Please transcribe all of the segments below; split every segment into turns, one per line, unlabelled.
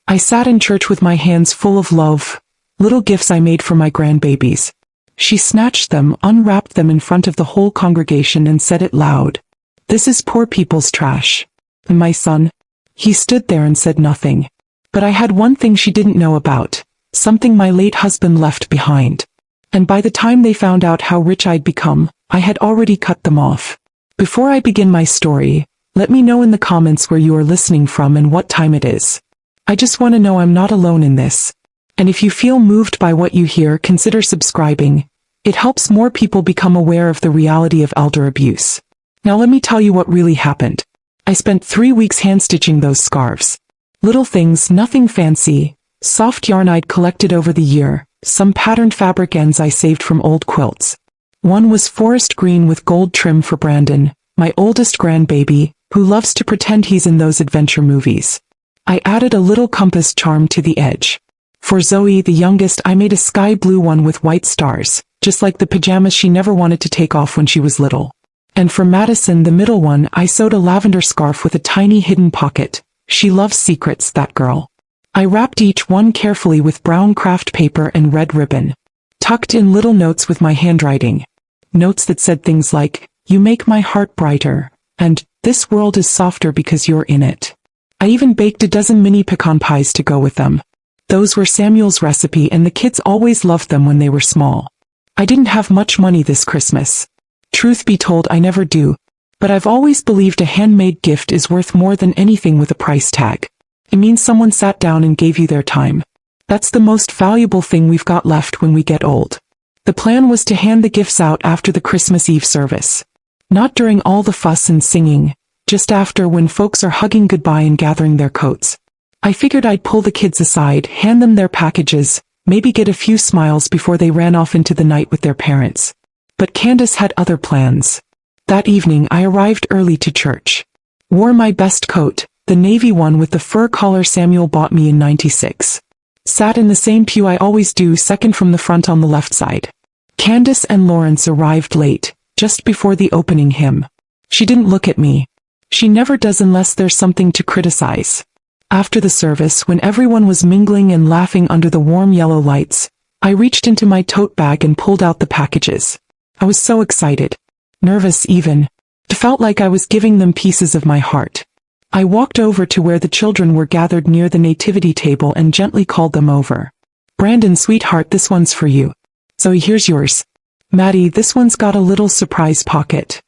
I sat in church with my hands full of love, little gifts I made for my grandbabies. She snatched them, unwrapped them in front of the whole congregation and said it loud. "This is poor people's trash." And my son? He stood there and said nothing. But I had one thing she didn't know about, something my late husband left behind. And by the time they found out how rich I'd become, I had already cut them off. Before I begin my story, let me know in the comments where you are listening from and what time it is. I just want to know I'm not alone in this. And if you feel moved by what you hear, consider subscribing. It helps more people become aware of the reality of elder abuse. Now let me tell you what really happened. I spent 3 weeks hand-stitching those scarves. Little things, nothing fancy, soft yarn I'd collected over the year, some patterned fabric ends I saved from old quilts. One was forest green with gold trim for Brandon, my oldest grandbaby, who loves to pretend he's in those adventure movies. I added a little compass charm to the edge. For Zoe, the youngest, I made a sky blue one with white stars, just like the pajamas she never wanted to take off when she was little. And for Madison, the middle one, I sewed a lavender scarf with a tiny hidden pocket. She loves secrets, that girl. I wrapped each one carefully with brown craft paper and red ribbon. Tucked in little notes with my handwriting. Notes that said things like, "You make my heart brighter," and "This world is softer because you're in it." I even baked a dozen mini pecan pies to go with them. Those were Samuel's recipe and the kids always loved them when they were small. I didn't have much money this Christmas. Truth be told, I never do. But I've always believed a handmade gift is worth more than anything with a price tag. It means someone sat down and gave you their time. That's the most valuable thing we've got left when we get old. The plan was to hand the gifts out after the Christmas Eve service. Not during all the fuss and singing, just after, when folks are hugging goodbye and gathering their coats. I figured I'd pull the kids aside, hand them their packages, maybe get a few smiles before they ran off into the night with their parents. But Candace had other plans. That evening I arrived early to church. Wore my best coat, the navy one with the fur collar Samuel bought me in '96. Sat in the same pew I always do, second from the front on the left side. Candace and Lawrence arrived late, just before the opening hymn. She didn't look at me. She never does unless there's something to criticize. After the service, when everyone was mingling and laughing under the warm yellow lights, I reached into my tote bag and pulled out the packages. I was so excited. Nervous even. It felt like I was giving them pieces of my heart. I walked over to where the children were gathered near the nativity table and gently called them over. "Brandon, sweetheart, this one's for you. Zoe, here's yours. Maddie, this one's got a little surprise pocket."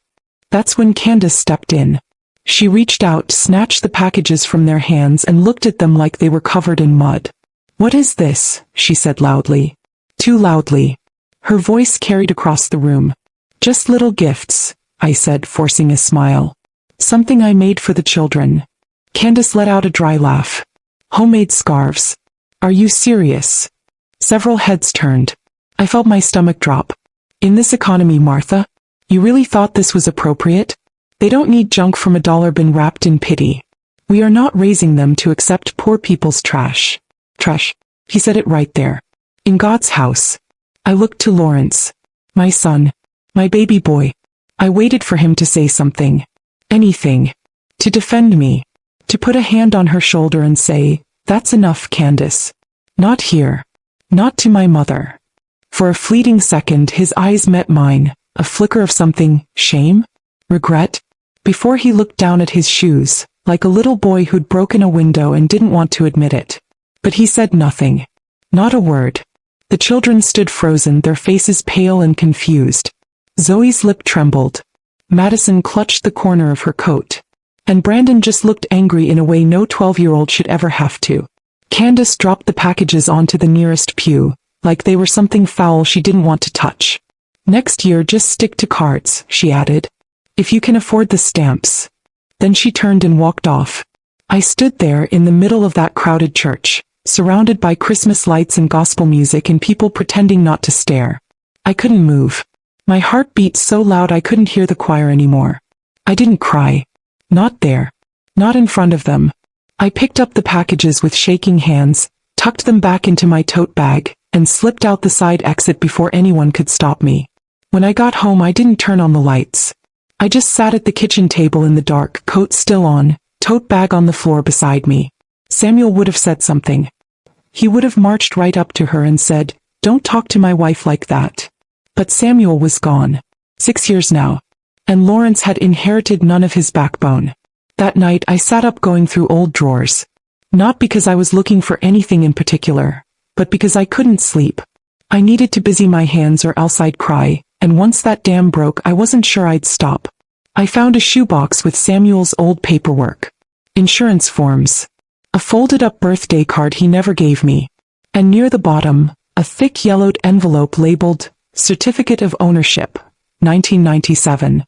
That's when Candace stepped in. She reached out, snatched the packages from their hands and looked at them like they were covered in mud. "What is this?" she said loudly. Too loudly. Her voice carried across the room. "Just little gifts," I said, forcing a smile. "Something I made for the children." Candace let out a dry laugh. "Homemade scarves. Are you serious?" Several heads turned. I felt my stomach drop. "In this economy, Martha? You really thought this was appropriate? They don't need junk from a dollar bin wrapped in pity. We are not raising them to accept poor people's trash." Trash. He said it right there. In God's house. I looked to Lawrence. My son. My baby boy. I waited for him to say something. Anything. To defend me. To put a hand on her shoulder and say, "That's enough, Candace. Not here. Not to my mother." For a fleeting second his eyes met mine, a flicker of something, shame? Regret? Before he looked down at his shoes, like a little boy who'd broken a window and didn't want to admit it. But he said nothing. Not a word. The children stood frozen, their faces pale and confused. Zoe's lip trembled. Madison clutched the corner of her coat. And Brandon just looked angry in a way no 12-year-old should ever have to. Candace dropped the packages onto the nearest pew, like they were something foul she didn't want to touch. "Next year just stick to cards," she added. "If you can afford the stamps." Then she turned and walked off. I stood there in the middle of that crowded church, surrounded by Christmas lights and gospel music and people pretending not to stare. I couldn't move. My heart beat so loud I couldn't hear the choir anymore. I didn't cry. Not there. Not in front of them. I picked up the packages with shaking hands, tucked them back into my tote bag, and slipped out the side exit before anyone could stop me. When I got home I didn't turn on the lights. I just sat at the kitchen table in the dark, coat still on, tote bag on the floor beside me. Samuel would have said something. He would have marched right up to her and said, "Don't talk to my wife like that." But Samuel was gone. 6 years now. And Lawrence had inherited none of his backbone. That night I sat up going through old drawers. Not because I was looking for anything in particular, but because I couldn't sleep. I needed to busy my hands or else I'd cry, and once that dam broke I wasn't sure I'd stop. I found a shoebox with Samuel's old paperwork. Insurance forms. A folded-up birthday card he never gave me. And near the bottom, a thick yellowed envelope labeled, Certificate of Ownership, 1997.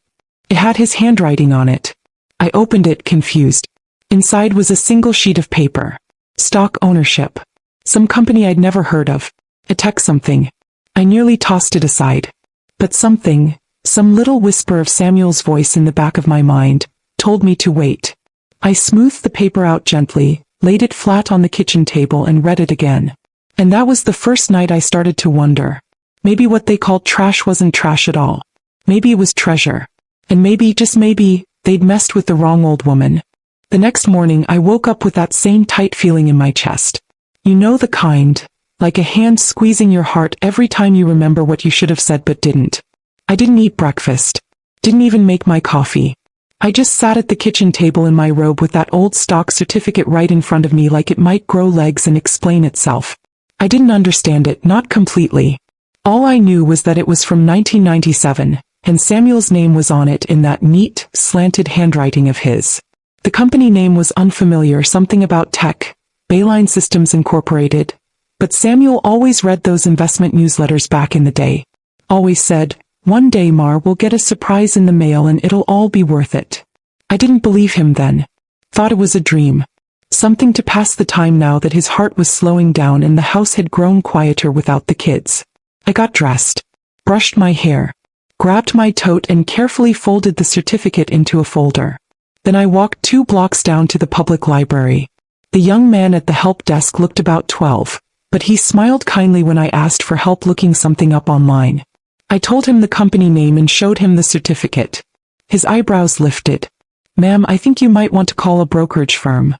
It had his handwriting on it. I opened it, confused. Inside was a single sheet of paper. Stock ownership. Some company I'd never heard of. A tech something. I nearly tossed it aside. But something, some little whisper of Samuel's voice in the back of my mind, told me to wait. I smoothed the paper out gently, laid it flat on the kitchen table and read it again. And that was the first night I started to wonder. Maybe what they called trash wasn't trash at all. Maybe it was treasure. And maybe, just maybe, they'd messed with the wrong old woman. The next morning I woke up with that same tight feeling in my chest. You know the kind, like a hand squeezing your heart every time you remember what you should have said but didn't. I didn't eat breakfast. Didn't even make my coffee. I just sat at the kitchen table in my robe with that old stock certificate right in front of me like it might grow legs and explain itself. I didn't understand it, not completely. All I knew was that it was from 1997, and Samuel's name was on it in that neat, slanted handwriting of his. The company name was unfamiliar, something about tech, Bayline Systems Incorporated, but Samuel always read those investment newsletters back in the day. Always said, "One day Mar will get a surprise in the mail and it'll all be worth it." I didn't believe him then. Thought it was a dream. Something to pass the time now that his heart was slowing down and the house had grown quieter without the kids. I got dressed, brushed my hair, grabbed my tote and carefully folded the certificate into a folder. Then I walked 2 blocks down to the public library. The young man at the help desk looked about 12, but he smiled kindly when I asked for help looking something up online. I told him the company name and showed him the certificate. His eyebrows lifted. "Ma'am, I think you might want to call a brokerage firm."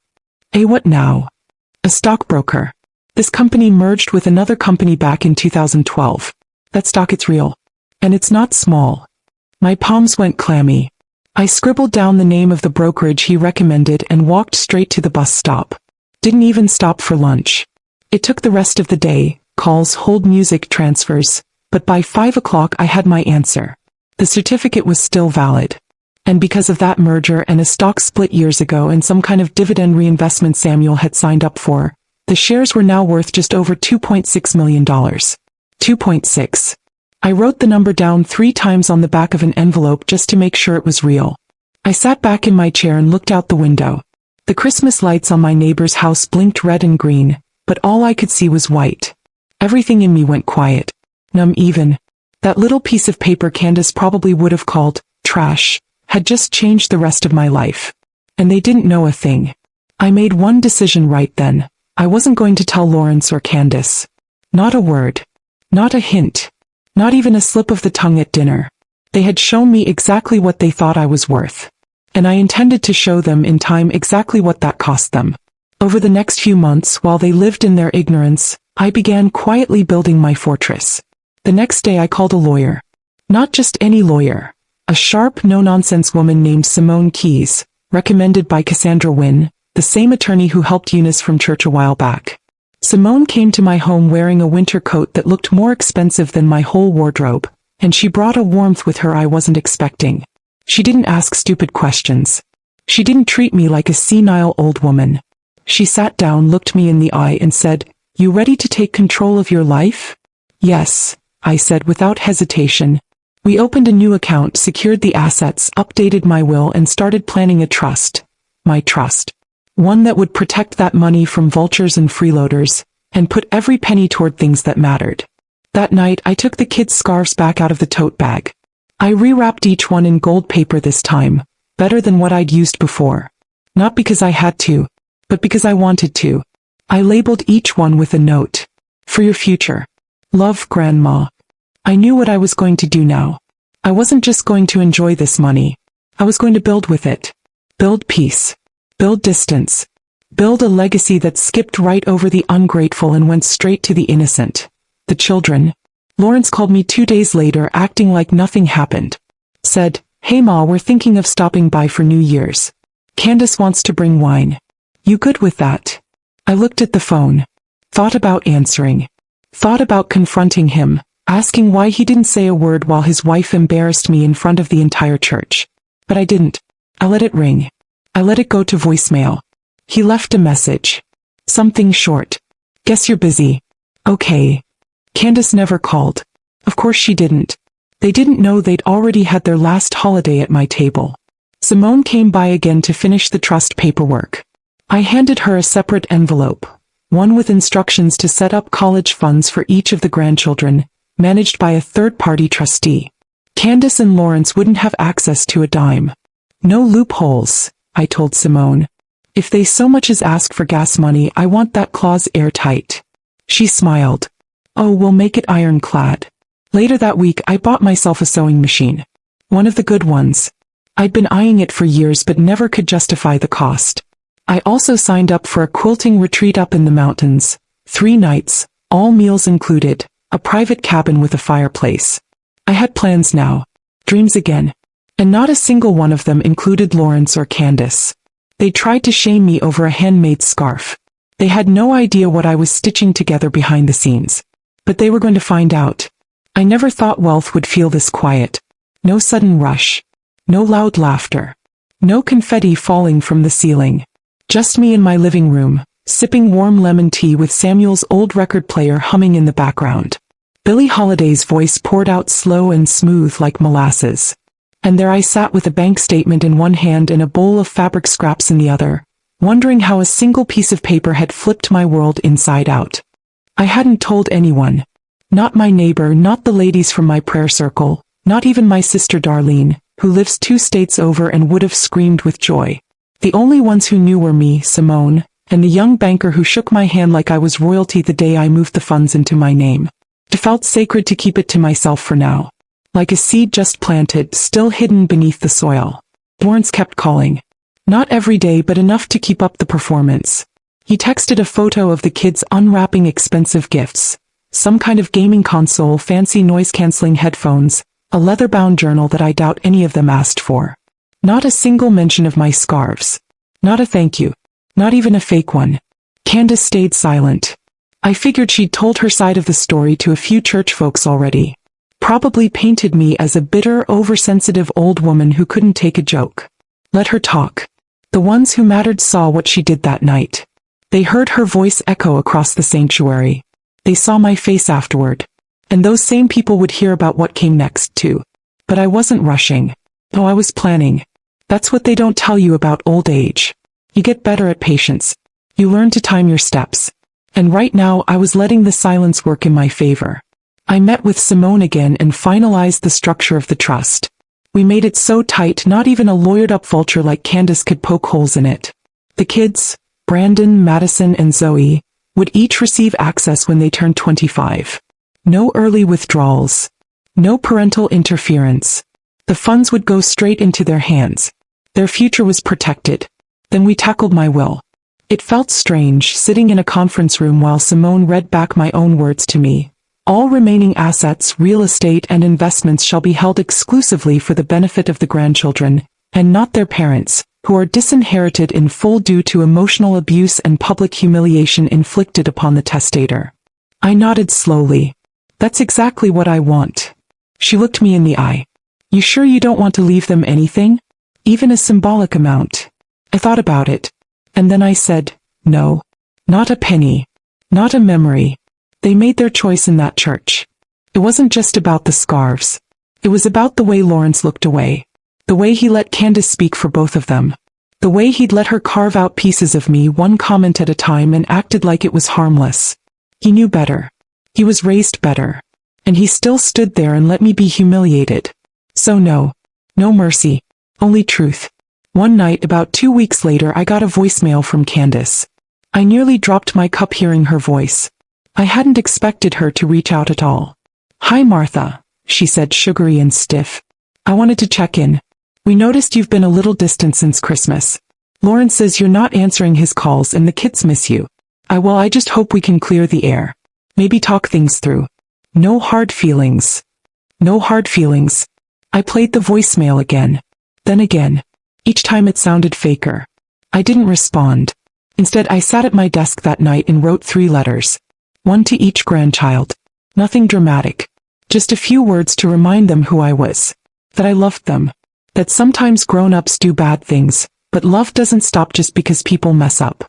What now?" "A stockbroker. This company merged with another company back in 2012. That stock, it's real. And it's not small." My palms went clammy. I scribbled down the name of the brokerage he recommended and walked straight to the bus stop. Didn't even stop for lunch. It took the rest of the day, calls, hold music, transfers, but by 5 o'clock I had my answer. The certificate was still valid. And because of that merger and a stock split years ago and some kind of dividend reinvestment Samuel had signed up for, the shares were now worth just over $2.6 million. 2.6. I wrote the number down 3 times on the back of an envelope just to make sure it was real. I sat back in my chair and looked out the window. The Christmas lights on my neighbor's house blinked red and green, but all I could see was white. Everything in me went quiet. Numb even. That little piece of paper Candace probably would have called trash had just changed the rest of my life. And they didn't know a thing. I made one decision right then. I wasn't going to tell Lawrence or Candace. Not a word. Not a hint. Not even a slip of the tongue at dinner. They had shown me exactly what they thought I was worth. And I intended to show them in time exactly what that cost them. Over the next few months, while they lived in their ignorance, I began quietly building my fortress. The next day I called a lawyer. Not just any lawyer. A sharp, no-nonsense woman named Simone Keyes, recommended by Cassandra Wynne, the same attorney who helped Eunice from church a while back. Simone came to my home wearing a winter coat that looked more expensive than my whole wardrobe, and she brought a warmth with her I wasn't expecting. She didn't ask stupid questions. She didn't treat me like a senile old woman. She sat down, looked me in the eye and said, "You ready to take control of your life?" "Yes," I said without hesitation. We opened a new account, secured the assets, updated my will and started planning a trust. My trust. One that would protect that money from vultures and freeloaders, and put every penny toward things that mattered. That night I took the kids' scarves back out of the tote bag. I rewrapped each one in gold paper this time, better than what I'd used before. Not because I had to, but because I wanted to. I labeled each one with a note. "For your future. Love, Grandma." I knew what I was going to do now. I wasn't just going to enjoy this money. I was going to build with it. Build peace. Build distance. Build a legacy that skipped right over the ungrateful and went straight to the innocent. The children. Lawrence called me 2 days later, acting like nothing happened. Said, "Hey Ma, we're thinking of stopping by for New Year's. Candace wants to bring wine. You good with that?" I looked at the phone. Thought about answering. Thought about confronting him, asking why he didn't say a word while his wife embarrassed me in front of the entire church. But I didn't. I let it ring. I let it go to voicemail. He left a message. Something short. "Guess you're busy." Okay. Candace never called. Of course she didn't. They didn't know they'd already had their last holiday at my table. Simone came by again to finish the trust paperwork. I handed her a separate envelope, one with instructions to set up college funds for each of the grandchildren, managed by a third-party trustee. Candace and Lawrence wouldn't have access to a dime. No loopholes, I told Simone. If they so much as ask for gas money, I want that clause airtight. She smiled. Oh, we'll make it ironclad. Later that week, I bought myself a sewing machine. One of the good ones. I'd been eyeing it for years but never could justify the cost. I also signed up for a quilting retreat up in the mountains. 3 nights, all meals included, a private cabin with a fireplace. I had plans now. Dreams again. And not a single one of them included Lawrence or Candace. They tried to shame me over a handmade scarf. They had no idea what I was stitching together behind the scenes. But they were going to find out. I never thought wealth would feel this quiet. No sudden rush. No loud laughter. No confetti falling from the ceiling. Just me in my living room, sipping warm lemon tea with Samuel's old record player humming in the background. Billie Holiday's voice poured out slow and smooth like molasses. And there I sat with a bank statement in one hand and a bowl of fabric scraps in the other, wondering how a single piece of paper had flipped my world inside out. I hadn't told anyone. Not my neighbor, not the ladies from my prayer circle, not even my sister Darlene, who lives 2 states over and would have screamed with joy. The only ones who knew were me, Simone, and the young banker who shook my hand like I was royalty the day I moved the funds into my name. It felt sacred to keep it to myself for now. Like a seed just planted, still hidden beneath the soil. Lawrence kept calling. Not every day but enough to keep up the performance. He texted a photo of the kids unwrapping expensive gifts. Some kind of gaming console, fancy noise-canceling headphones, a leather-bound journal that I doubt any of them asked for. Not a single mention of my scarves. Not a thank you. Not even a fake one. Candace stayed silent. I figured she'd told her side of the story to a few church folks already. Probably painted me as a bitter, oversensitive old woman who couldn't take a joke. Let her talk. The ones who mattered saw what she did that night. They heard her voice echo across the sanctuary. They saw my face afterward. And those same people would hear about what came next, too. But I wasn't rushing. Oh, I was planning. That's what they don't tell you about old age. You get better at patience. You learn to time your steps. And right now I was letting the silence work in my favor. I met with Simone again and finalized the structure of the trust. We made it so tight not even a lawyered-up vulture like Candace could poke holes in it. The kids, Brandon, Madison, and Zoe, would each receive access when they turned 25. No early withdrawals. No parental interference. The funds would go straight into their hands. Their future was protected. Then we tackled my will. It felt strange, sitting in a conference room while Simone read back my own words to me. All remaining assets, real estate, and investments shall be held exclusively for the benefit of the grandchildren, and not their parents, who are disinherited in full due to emotional abuse and public humiliation inflicted upon the testator. I nodded slowly. That's exactly what I want. She looked me in the eye. You sure you don't want to leave them anything? Even a symbolic amount? I thought about it. And then I said, no. Not a penny. Not a memory. They made their choice in that church. It wasn't just about the scarves. It was about the way Lawrence looked away. The way he let Candace speak for both of them. The way he'd let her carve out pieces of me one comment at a time and acted like it was harmless. He knew better. He was raised better. And he still stood there and let me be humiliated. So no. No mercy. Only truth. One night about 2 weeks later I got a voicemail from Candace. I nearly dropped my cup hearing her voice. I hadn't expected her to reach out at all. Hi Martha, she said, sugary and stiff. I wanted to check in. We noticed you've been a little distant since Christmas. Lawrence says you're not answering his calls and the kids miss you. I just hope we can clear the air. Maybe talk things through. No hard feelings. No hard feelings. I played the voicemail again. Then again. Each time it sounded faker. I didn't respond. Instead, I sat at my desk that night and wrote 3 letters. One to each grandchild. Nothing dramatic. Just a few words to remind them who I was. That I loved them. That sometimes grown-ups do bad things, but love doesn't stop just because people mess up.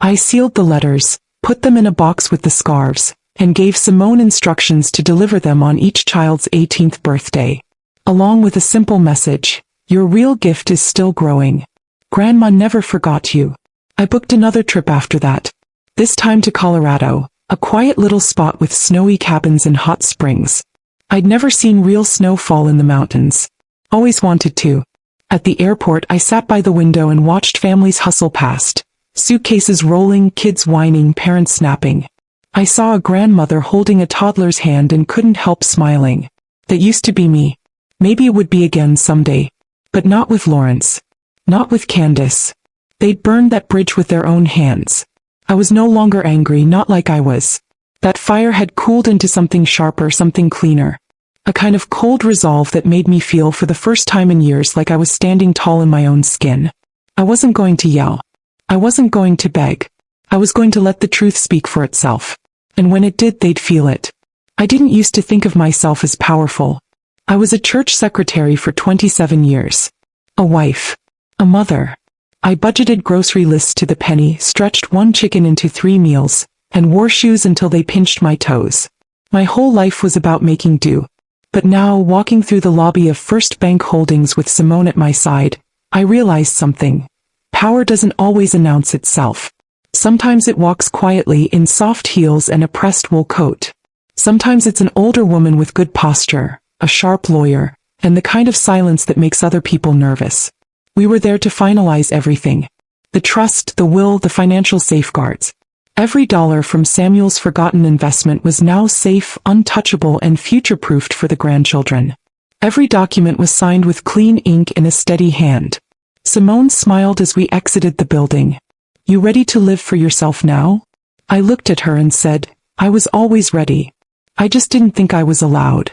I sealed the letters, put them in a box with the scarves, and gave Simone instructions to deliver them on each child's 18th birthday. Along with a simple message, your real gift is still growing. Grandma never forgot you. I booked another trip after that. This time to Colorado, a quiet little spot with snowy cabins and hot springs. I'd never seen real snow fall in the mountains. Always wanted to. At the airport, I sat by the window and watched families hustle past. Suitcases rolling, kids whining, parents snapping. I saw a grandmother holding a toddler's hand and couldn't help smiling. That used to be me. Maybe it would be again someday. But not with Lawrence. Not with Candace. They'd burned that bridge with their own hands. I was no longer angry, not like I was. That fire had cooled into something sharper, something cleaner. A kind of cold resolve that made me feel for the first time in years like I was standing tall in my own skin. I wasn't going to yell. I wasn't going to beg. I was going to let the truth speak for itself. And when it did, they'd feel it. I didn't used to think of myself as powerful. I was a church secretary for 27 years. A wife. A mother. I budgeted grocery lists to the penny, stretched one chicken into 3 meals, and wore shoes until they pinched my toes. My whole life was about making do. But now, walking through the lobby of First Bank Holdings with Simone at my side, I realized something. Power doesn't always announce itself. Sometimes it walks quietly in soft heels and a pressed wool coat. Sometimes it's an older woman with good posture, a sharp lawyer, and the kind of silence that makes other people nervous. We were there to finalize everything. The trust, the will, the financial safeguards. Every dollar from Samuel's forgotten investment was now safe, untouchable, and future-proofed for the grandchildren. Every document was signed with clean ink in a steady hand. Simone smiled as we exited the building. You ready to live for yourself now? I looked at her and said, I was always ready. I just didn't think I was allowed.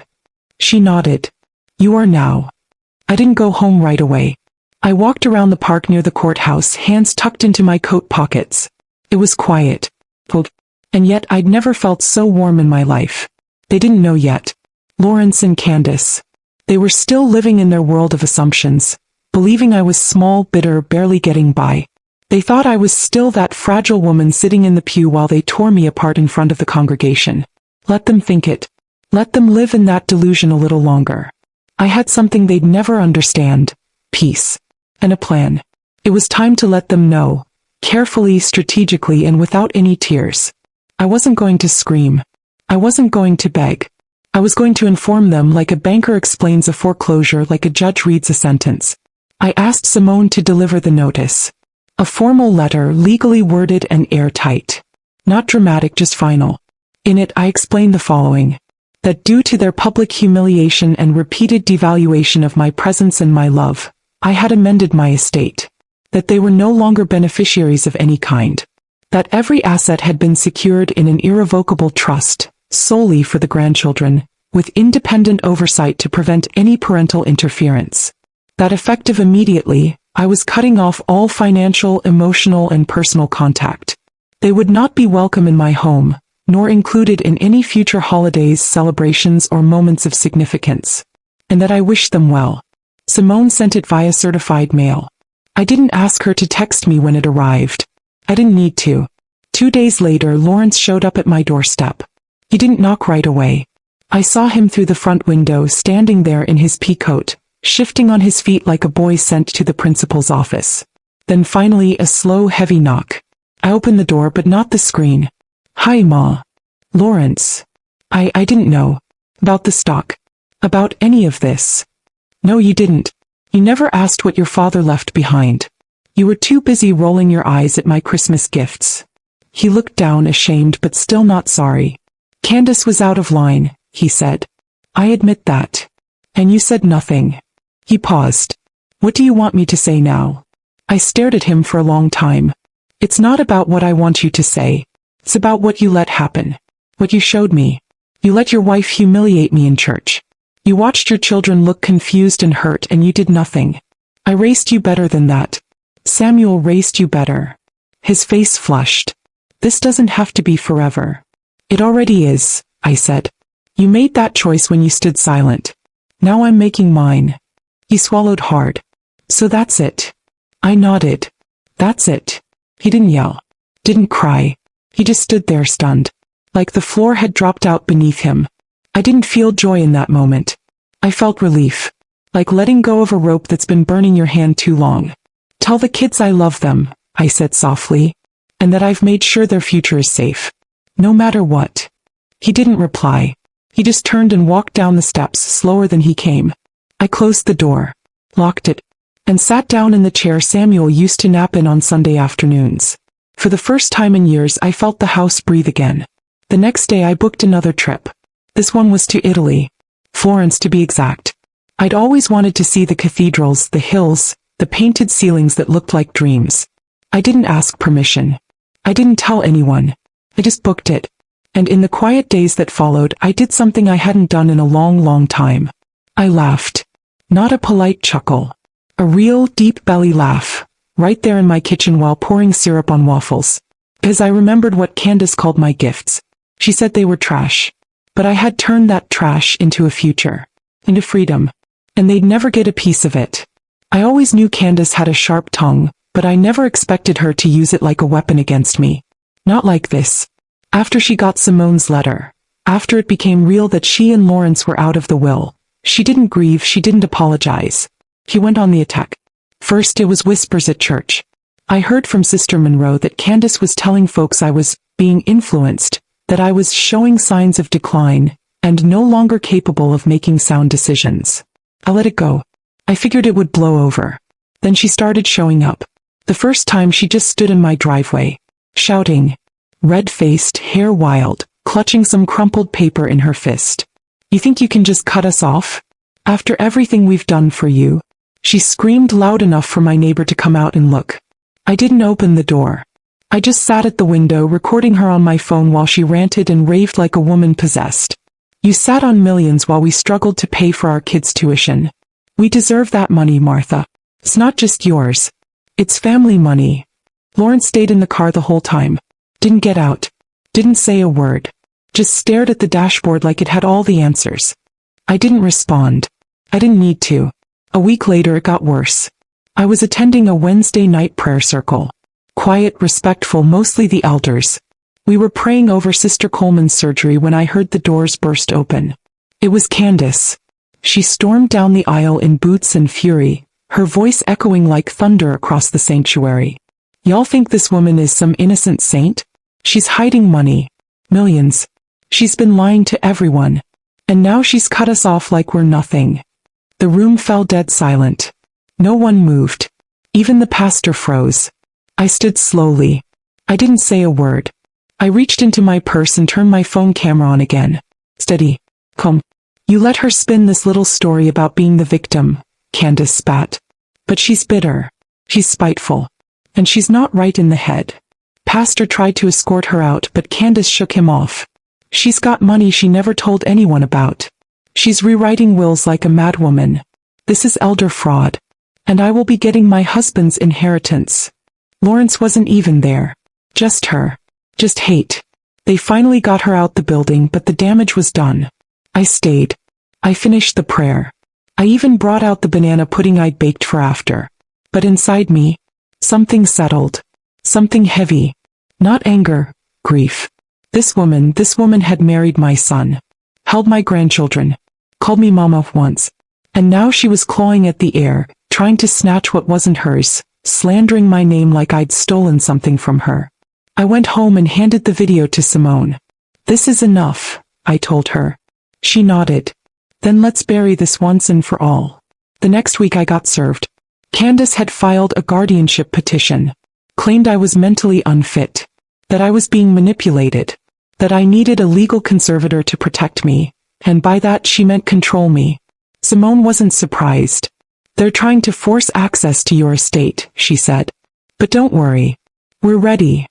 She nodded. You are now. I didn't go home right away. I walked around the park near the courthouse, hands tucked into my coat pockets. It was quiet. And yet I'd never felt so warm in my life. They didn't know yet. Lawrence and Candace. They were still living in their world of assumptions, believing I was small, bitter, barely getting by. They thought I was still that fragile woman sitting in the pew while they tore me apart in front of the congregation. Let them think it. Let them live in that delusion a little longer. I had something they'd never understand. Peace. And a plan. It was time to let them know. Carefully, strategically, and without any tears. I wasn't going to scream. I wasn't going to beg. I was going to inform them like a banker explains a foreclosure, like a judge reads a sentence. I asked Simone to deliver the notice. A formal letter, legally worded and airtight. Not dramatic, just final. In it, I explained the following. That due to their public humiliation and repeated devaluation of my presence and my love, I had amended my estate. That they were no longer beneficiaries of any kind. That every asset had been secured in an irrevocable trust, solely for the grandchildren, with independent oversight to prevent any parental interference. That effective immediately, I was cutting off all financial, emotional, and personal contact. They would not be welcome in my home, nor included in any future holidays, celebrations, or moments of significance. And that I wished them well. Simone sent it via certified mail. I didn't ask her to text me when it arrived. I didn't need to. 2 days later, Lawrence showed up at my doorstep. He didn't knock right away. I saw him through the front window, standing there in his pea coat, shifting on his feet like a boy sent to the principal's office. Then finally, a slow, heavy knock. I opened the door, but not the screen. Hi, Ma. Lawrence. I didn't know. About the stock. About any of this. No, you didn't. You never asked what your father left behind. You were too busy rolling your eyes at my Christmas gifts. He looked down, ashamed but still not sorry. Candace was out of line, he said. I admit that. And you said nothing. He paused. What do you want me to say now? I stared at him for a long time. It's not about what I want you to say. It's about what you let happen. What you showed me. You let your wife humiliate me in church. You watched your children look confused and hurt and you did nothing. I raised you better than that. Samuel raised you better. His face flushed. This doesn't have to be forever. It already is, I said. You made that choice when you stood silent. Now I'm making mine. He swallowed hard. So that's it. I nodded. That's it. He didn't yell. Didn't cry. He just stood there stunned. Like the floor had dropped out beneath him. I didn't feel joy in that moment. I felt relief. Like letting go of a rope that's been burning your hand too long. Tell the kids I love them, I said softly. And that I've made sure their future is safe. No matter what. He didn't reply. He just turned and walked down the steps slower than he came. I closed the door, locked it, and sat down in the chair Samuel used to nap in on Sunday afternoons. For the first time in years I felt the house breathe again. The next day I booked another trip. This one was to Italy. Florence to be exact. I'd always wanted to see the cathedrals, the hills, the painted ceilings that looked like dreams. I didn't ask permission. I didn't tell anyone. I just booked it. And in the quiet days that followed, I did something I hadn't done in a long, long time. I laughed. Not a polite chuckle. A real, deep belly laugh. Right there in my kitchen while pouring syrup on waffles. Because I remembered what Candace called my gifts. She said they were trash. But I had turned that trash into a future. Into freedom. And they'd never get a piece of it. I always knew Candace had a sharp tongue, but I never expected her to use it like a weapon against me. Not like this. After she got Simone's letter, after it became real that she and Lawrence were out of the will, she didn't grieve, she didn't apologize. He went on the attack. First it was whispers at church. I heard from Sister Monroe that Candace was telling folks I was being influenced, that I was showing signs of decline, and no longer capable of making sound decisions. I let it go. I figured it would blow over. Then she started showing up. The first time she just stood in my driveway, shouting. Red-faced, hair wild, clutching some crumpled paper in her fist. You think you can just cut us off? After everything we've done for you? She screamed loud enough for my neighbor to come out and look. I didn't open the door. I just sat at the window recording her on my phone while she ranted and raved like a woman possessed. You sat on millions while we struggled to pay for our kids' tuition. We deserve that money, Martha. It's not just yours. It's family money. Lawrence stayed in the car the whole time. Didn't get out. Didn't say a word. Just stared at the dashboard like it had all the answers. I didn't respond. I didn't need to. A week later it got worse. I was attending a Wednesday night prayer circle. Quiet, respectful, mostly the elders. We were praying over Sister Coleman's surgery when I heard the doors burst open. It was Candace. She stormed down the aisle in boots and fury, her voice echoing like thunder across the sanctuary. Y'all think this woman is some innocent saint? She's hiding money. Millions. She's been lying to everyone. And now she's cut us off like we're nothing. The room fell dead silent. No one moved. Even the pastor froze. I stood slowly. I didn't say a word. I reached into my purse and turned my phone camera on again. Steady. Come. You let her spin this little story about being the victim, Candace spat. But she's bitter. She's spiteful. And she's not right in the head. Pastor tried to escort her out, but Candace shook him off. She's got money she never told anyone about. She's rewriting wills like a madwoman. This is elder fraud. And I will be getting my husband's inheritance. Lawrence wasn't even there. Just her. Just hate. They finally got her out the building, but the damage was done. I stayed. I finished the prayer. I even brought out the banana pudding I'd baked for after. But inside me, something settled. Something heavy. Not anger, grief. This woman had married my son. Held my grandchildren. Called me mama once. And now she was clawing at the air, trying to snatch what wasn't hers, slandering my name like I'd stolen something from her. I went home and handed the video to Simone. This is enough, I told her. She nodded. Then let's bury this once and for all. The next week I got served. Candace had filed a guardianship petition. Claimed I was mentally unfit. That I was being manipulated. That I needed a legal conservator to protect me. And by that she meant control me. Simone wasn't surprised. They're trying to force access to your estate, she said. But don't worry. We're ready.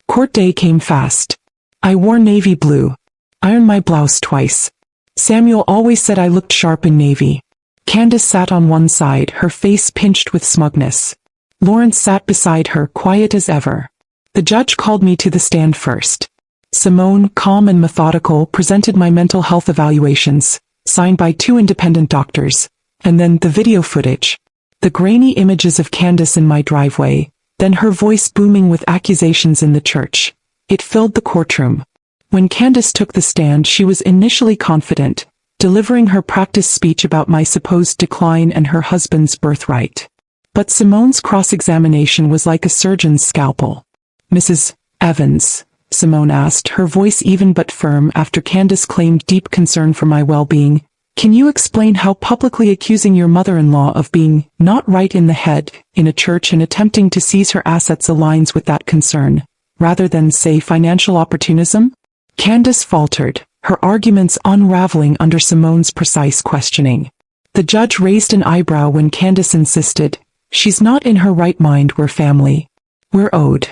Court day came fast. I wore navy blue. Ironed my blouse twice. Samuel always said I looked sharp in navy. Candace sat on one side, her face pinched with smugness. Lawrence sat beside her, quiet as ever. The judge called me to the stand first. Simone, calm and methodical, presented my mental health evaluations, signed by 2 independent doctors, and then the video footage. The grainy images of Candace in my driveway, then her voice booming with accusations in the church. It filled the courtroom. When Candace took the stand, she was initially confident, delivering her practice speech about my supposed decline and her husband's birthright. But Simone's cross-examination was like a surgeon's scalpel. Mrs. Evans, Simone asked, her voice even but firm after Candace claimed deep concern for my well-being, can you explain how publicly accusing your mother-in-law of being not right in the head in a church and attempting to seize her assets aligns with that concern, rather than, say, financial opportunism? Candace faltered, her arguments unraveling under Simone's precise questioning. The judge raised an eyebrow when Candace insisted, she's not in her right mind, we're family. We're owed.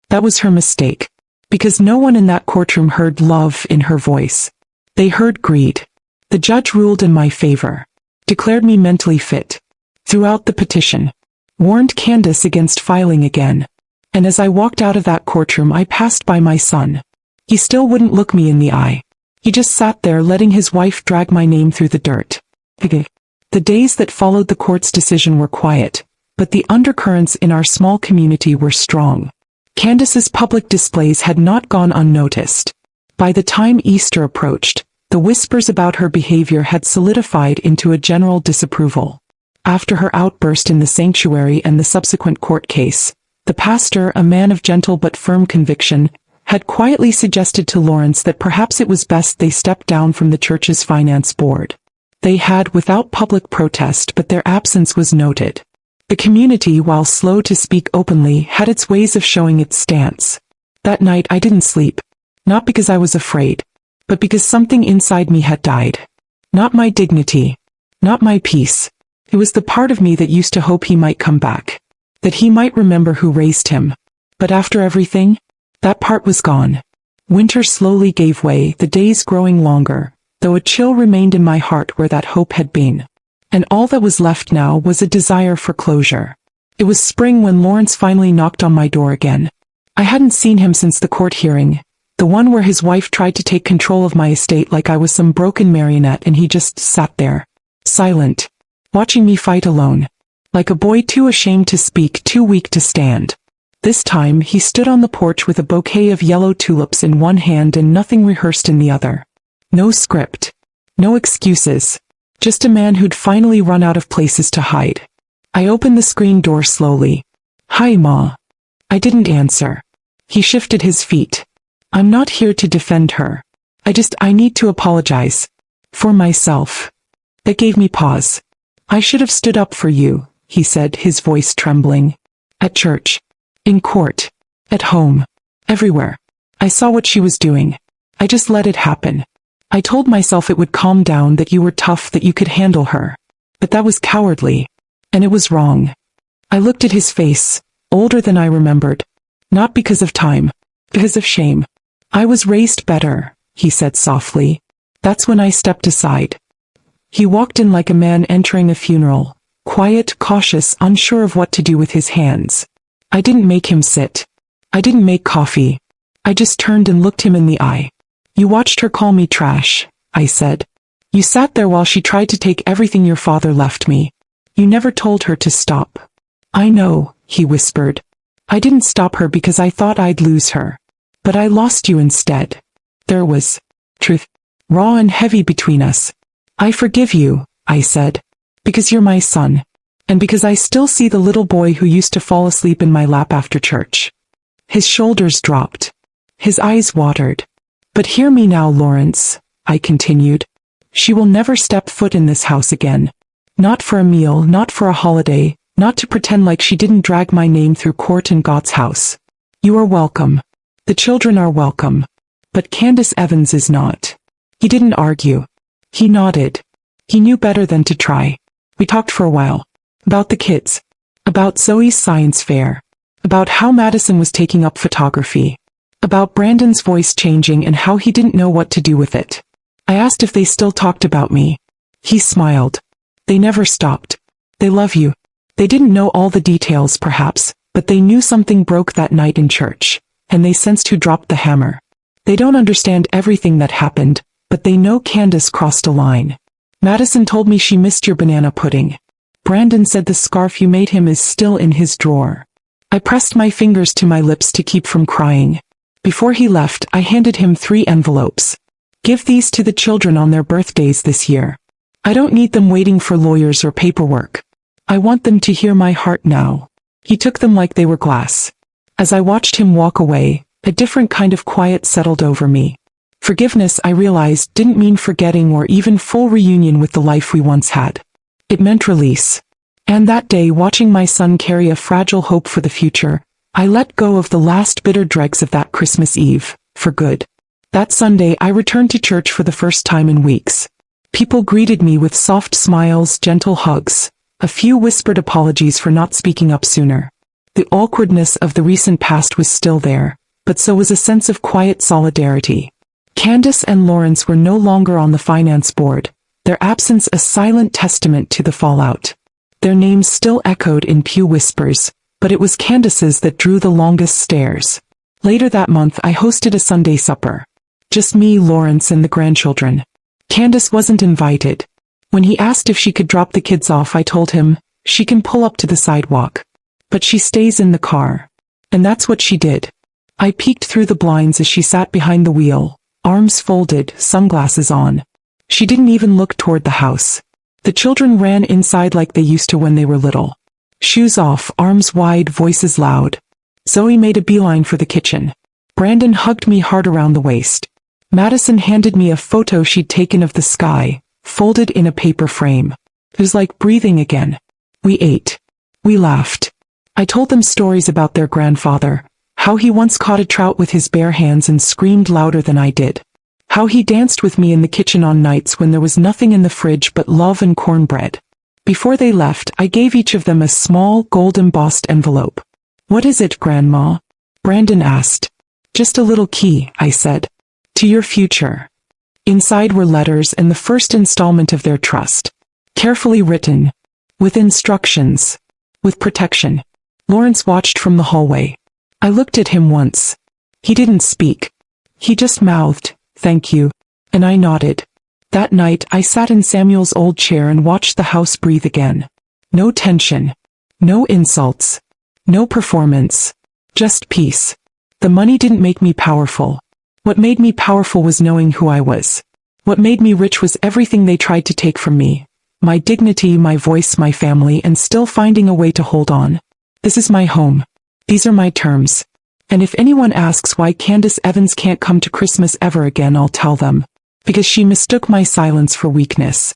That was her mistake. Because no one in that courtroom heard love in her voice. They heard greed. The judge ruled in my favor. Declared me mentally fit. Threw out the petition. Warned Candace against filing again. And as I walked out of that courtroom, I passed by my son. He still wouldn't look me in the eye. He just sat there letting his wife drag my name through the dirt. The days that followed the court's decision were quiet, but the undercurrents in our small community were strong. Candace's public displays had not gone unnoticed. By the time Easter approached, the whispers about her behavior had solidified into a general disapproval. After her outburst in the sanctuary and the subsequent court case, the pastor, a man of gentle but firm conviction, had quietly suggested to Lawrence that perhaps it was best they step down from the church's finance board. They had without public protest, but their absence was noted. The community, while slow to speak openly, had its ways of showing its stance. That night I didn't sleep. Not because I was afraid, but because something inside me had died. Not my dignity. Not my peace. It was the part of me that used to hope he might come back. That he might remember who raised him. But after everything, that part was gone. Winter slowly gave way, the days growing longer, though a chill remained in my heart where that hope had been. And all that was left now was a desire for closure. It was spring when Lawrence finally knocked on my door again. I hadn't seen him since the court hearing, the one where his wife tried to take control of my estate like I was some broken marionette, and he just sat there, silent, watching me fight alone, like a boy too ashamed to speak, too weak to stand. This time he stood on the porch with a bouquet of yellow tulips in one hand and nothing rehearsed in the other. No script. No excuses. Just a man who'd finally run out of places to hide. I opened the screen door slowly. "Hi, Ma." I didn't answer. He shifted his feet. "I'm not here to defend her. I need to apologize. For myself." That gave me pause. "I should have stood up for you," he said, his voice trembling. "At church. In court. At home. Everywhere. I saw what she was doing. I just let it happen. I told myself it would calm down, that you were tough, that you could handle her. But that was cowardly. And it was wrong." I looked at his face, older than I remembered. Not because of time. Because of shame. "I was raised better," he said softly. That's when I stepped aside. He walked in like a man entering a funeral, quiet, cautious, unsure of what to do with his hands. I didn't make him sit. I didn't make coffee. I just turned and looked him in the eye. "You watched her call me trash," I said. "You sat there while she tried to take everything your father left me. You never told her to stop." "I know," he whispered. "I didn't stop her because I thought I'd lose her. But I lost you instead. There was truth, raw and heavy between us. I forgive you," I said, "because you're my son. And because I still see the little boy who used to fall asleep in my lap after church." His shoulders dropped. His eyes watered. "But hear me now, Lawrence," I continued. "She will never step foot in this house again. Not for a meal, not for a holiday, not to pretend like she didn't drag my name through court in God's house. You are welcome. The children are welcome. But Candace Evans is not." He didn't argue. He nodded. He knew better than to try. We talked for a while. About the kids. About Zoe's science fair. About how Madison was taking up photography. About Brandon's voice changing and how he didn't know what to do with it. I asked if they still talked about me. He smiled. They never stopped. They love you. They didn't know all the details perhaps, but they knew something broke that night in church, and they sensed who dropped the hammer. They don't understand everything that happened, but they know Candace crossed a line. Madison told me she missed your banana pudding. Brandon said the scarf you made him is still in his drawer. I pressed my fingers to my lips to keep from crying. Before he left, I handed him 3 envelopes. Give these to the children on their birthdays this year. I don't need them waiting for lawyers or paperwork. I want them to hear my heart now. He took them like they were glass. As I watched him walk away, a different kind of quiet settled over me. Forgiveness, I realized, didn't mean forgetting or even full reunion with the life we once had. It meant release. And that day, watching my son carry a fragile hope for the future, I let go of the last bitter dregs of that Christmas Eve, for good. That Sunday, I returned to church for the first time in weeks. People greeted me with soft smiles, gentle hugs. A few whispered apologies for not speaking up sooner. The awkwardness of the recent past was still there, but so was a sense of quiet solidarity. Candace and Lawrence were no longer on the finance board, their absence a silent testament to the fallout. Their names still echoed in pew whispers, but it was Candace's that drew the longest stares. Later that month I hosted a Sunday supper. Just me, Lawrence, and the grandchildren. Candace wasn't invited. When he asked if she could drop the kids off, I told him, she can pull up to the sidewalk. But she stays in the car. And that's what she did. I peeked through the blinds as she sat behind the wheel, arms folded, sunglasses on. She didn't even look toward the house. The children ran inside like they used to when they were little. Shoes off, arms wide, voices loud. Zoe made a beeline for the kitchen. Brandon hugged me hard around the waist. Madison handed me a photo she'd taken of the sky, folded in a paper frame. It was like breathing again. We ate. We laughed. I told them stories about their grandfather, how he once caught a trout with his bare hands and screamed louder than I did. How he danced with me in the kitchen on nights when there was nothing in the fridge but love and cornbread. Before they left, I gave each of them a small, gold-embossed envelope. What is it, Grandma? Brandon asked. Just a little key, I said. To your future. Inside were letters and the first installment of their trust. Carefully written. With instructions. With protection. Lawrence watched from the hallway. I looked at him once. He didn't speak. He just mouthed, "Thank you," and I nodded. That night I sat in Samuel's old chair and watched the house breathe again. No tension. No insults. No performance. Just peace. The money didn't make me powerful. What made me powerful was knowing who I was. What made me rich was everything they tried to take from me. My dignity, my voice, my family, and still finding a way to hold on. This is my home. These are my terms. And if anyone asks why Candace Evans can't come to Christmas ever again, I'll tell them. Because she mistook my silence for weakness.